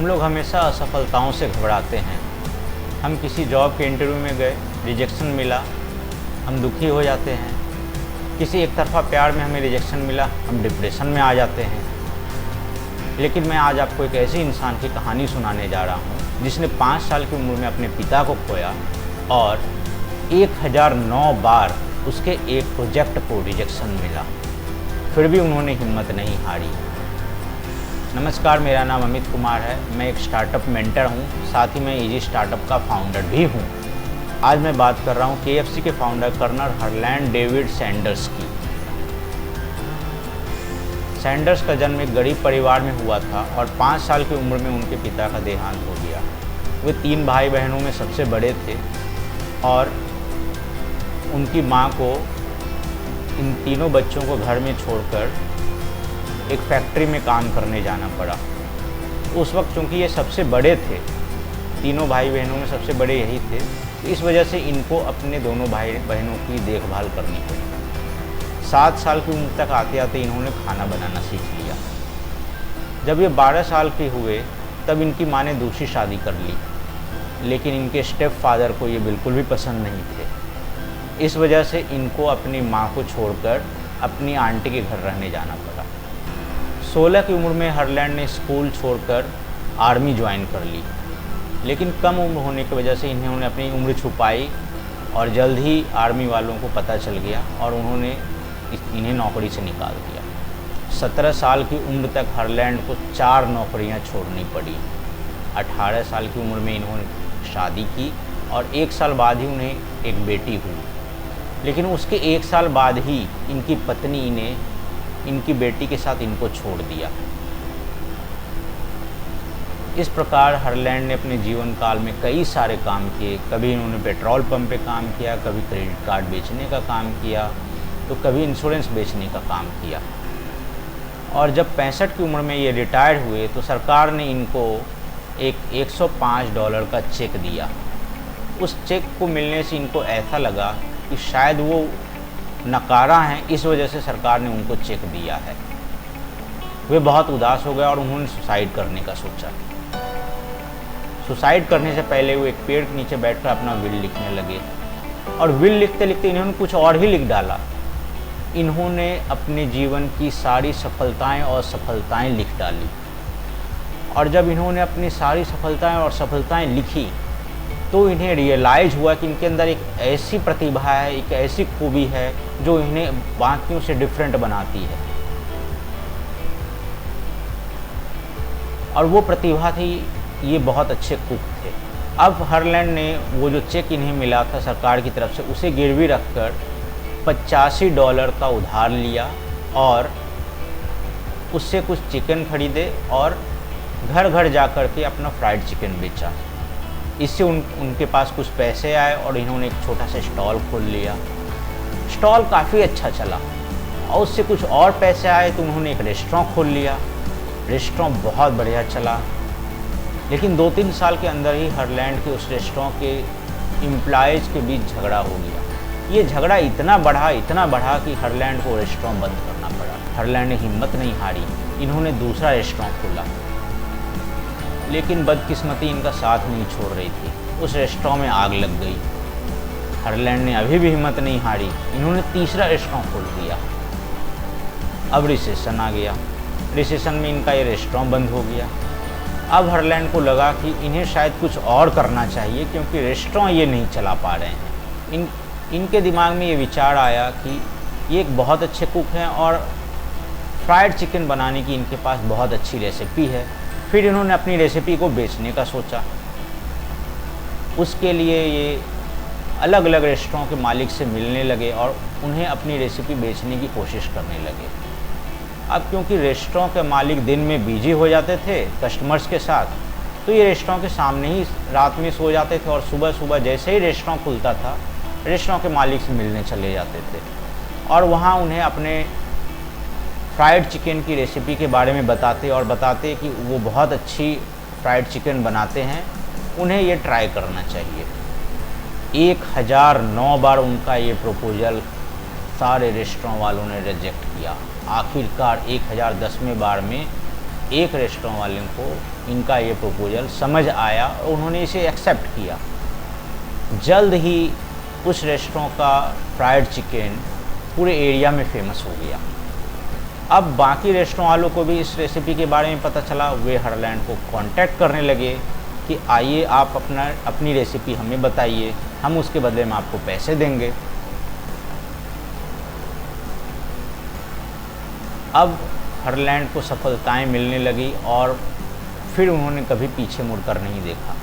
लोग हमेशा असफलताओं से घबराते हैं। हम किसी जॉब के इंटरव्यू में गए, रिजेक्शन मिला, हम दुखी हो जाते हैं। किसी एक तरफा प्यार में हमें रिजेक्शन मिला, हम डिप्रेशन में आ जाते हैं। लेकिन मैं आज आपको एक ऐसे इंसान की कहानी सुनाने जा रहा हूँ जिसने 5 साल की उम्र में अपने पिता को खोया और 1009 बार उसके एक प्रोजेक्ट को रिजेक्शन मिला, फिर भी उन्होंने हिम्मत नहीं हारी। नमस्कार, मेरा नाम अमित कुमार है। मैं एक स्टार्टअप मेंटर हूँ, साथ ही मैं इजी स्टार्टअप का फाउंडर भी हूँ। आज मैं बात कर रहा हूँ KFC के founder colonel Harland David Sanders की। सैंडर्स का जन्म एक गरीब परिवार में हुआ था और 5 साल की उम्र में उनके पिता का देहांत हो गया। वे 3 भाई बहनों में सबसे बड़े थे और उनकी माँ को इन तीनों बच्चों को घर में छोड़कर एक फैक्ट्री में काम करने जाना पड़ा। उस वक्त चूँकि ये सबसे बड़े थे, तीनों भाई बहनों में सबसे बड़े यही थे, तो इस वजह से इनको अपने दोनों भाई बहनों की देखभाल करनी पड़ी। 7 साल की उम्र तक आते आते इन्होंने खाना बनाना सीख लिया। जब ये 12 साल के हुए तब इनकी माँ ने दूसरी शादी कर ली, लेकिन इनके स्टेप फादर को ये बिल्कुल भी पसंद नहीं थे। इस वजह से इनको अपनी माँ को छोड़कर अपनी आंटी के घर रहने जाना पड़ा। 16 की उम्र में हरलैंड ने स्कूल छोड़कर आर्मी ज्वाइन कर ली, लेकिन कम उम्र होने की वजह से इन्होंने अपनी उम्र छुपाई और जल्द ही आर्मी वालों को पता चल गया और उन्होंने इन्हें नौकरी से निकाल दिया। 17 साल की उम्र तक हरलैंड को 4 नौकरियां छोड़नी पड़ी। 18 साल की उम्र में इन्होंने शादी की और 1 साल बाद ही उन्हें एक बेटी हुई। लेकिन उसके 1 साल बाद ही इनकी पत्नी ने इनकी बेटी के साथ इनको छोड़ दिया। इस प्रकार हरलैंड ने अपने जीवन काल में कई सारे काम किए। कभी इन्होंने पेट्रोल पंप पे काम किया, कभी क्रेडिट कार्ड बेचने का काम किया, तो कभी इंश्योरेंस बेचने का काम किया। और जब 65 की उम्र में ये रिटायर्ड हुए तो सरकार ने इनको एक $105 का चेक दिया। उस चेक को मिलने से इनको ऐसा लगा कि शायद वो नकारा हैं, इस वजह से सरकार ने उनको चेक दिया है। वे बहुत उदास हो गए और उन्होंने सुसाइड करने का सोचा। सुसाइड करने से पहले वो एक पेड़ के नीचे बैठकर अपना विल लिखने लगे और विल लिखते लिखते इन्होंने कुछ और ही लिख डाला। इन्होंने अपने जीवन की सारी सफलताएं और असफलताएं लिख डाली। और जब इन्होंने अपनी सारी सफलताएं और असफलताएं लिखी तो इन्हें रियलाइज़ हुआ कि इनके अंदर एक ऐसी प्रतिभा है, एक ऐसी खूबी है जो इन्हें बाकियों से डिफरेंट बनाती है। और वो प्रतिभा थी, ये बहुत अच्छे कुक थे। अब हरलैंड ने वो जो चेक इन्हें मिला था सरकार की तरफ से, उसे गिरवी रखकर $85 का उधार लिया और उससे कुछ चिकन खरीदे और घर घर जा कर के अपना फ्राइड चिकन बेचा। इससे उनके पास कुछ पैसे आए और इन्होंने एक छोटा सा स्टॉल खोल लिया। स्टॉल काफ़ी अच्छा चला और उससे कुछ और पैसे आए तो उन्होंने एक रेस्टोरेंट खोल लिया। रेस्टोरेंट बहुत बढ़िया चला, लेकिन 2-3 साल के अंदर ही हरलैंड के उस रेस्टोरेंट के एम्प्लॉयज़ के बीच झगड़ा हो गया। ये झगड़ा इतना बढ़ा कि हरलैंड को रेस्टोरेंट बंद करना पड़ा। हरलैंड ने हिम्मत नहीं हारी, इन्होंने दूसरा रेस्टोरेंट खोला, लेकिन बदकिस्मती इनका साथ नहीं छोड़ रही थी। उस रेस्टोरेंट में आग लग गई। हरलैंड ने अभी भी हिम्मत नहीं हारी, इन्होंने तीसरा रेस्टोरेंट खोल दिया। अब रिसेशन आ गया। रिसेशन में इनका ये रेस्टोरेंट बंद हो गया। अब हरलैंड को लगा कि इन्हें शायद कुछ और करना चाहिए, क्योंकि रेस्टोरेंट ये नहीं चला पा रहे हैं। इनके दिमाग में ये विचार आया कि ये एक बहुत अच्छे कुक हैं और फ्राइड चिकन बनाने की इनके पास बहुत अच्छी रेसिपी है। फिर इन्होंने अपनी रेसिपी को बेचने का सोचा। उसके लिए ये अलग अलग रेस्टोरेंट के मालिक से मिलने लगे और उन्हें अपनी रेसिपी बेचने की कोशिश करने लगे। अब क्योंकि रेस्टोरेंट के मालिक दिन में बिजी हो जाते थे कस्टमर्स के साथ, तो ये रेस्टोरेंट के सामने ही रात में सो जाते थे और सुबह सुबह जैसे ही रेस्टोरेंट खुलता था, रेस्टोरेंट के मालिक से मिलने चले जाते थे और वहाँ उन्हें अपने फ्राइड चिकन की रेसिपी के बारे में बताते कि वो बहुत अच्छी फ्राइड चिकन बनाते हैं, उन्हें ये ट्राई करना चाहिए। 1009 बार उनका ये प्रपोज़ल सारे रेस्टोरेंट वालों ने रिजेक्ट किया। आखिरकार 1010वें बार में एक रेस्टोरेंट वाले को इनका ये प्रपोज़ल समझ आया और उन्होंने इसे एक्सेप्ट किया। जल्द ही उस रेस्टोरेंट का फ्राइड चिकन पूरे एरिया में फेमस हो गया। अब बाकी रेस्टोरेंट वालों को भी इस रेसिपी के बारे में पता चला। वे हरलैंड को कांटेक्ट करने लगे कि आइए आप अपनी रेसिपी हमें बताइए, हम उसके बदले में आपको पैसे देंगे। अब हरलैंड को सफलताएं मिलने लगी और फिर उन्होंने कभी पीछे मुड़कर नहीं देखा।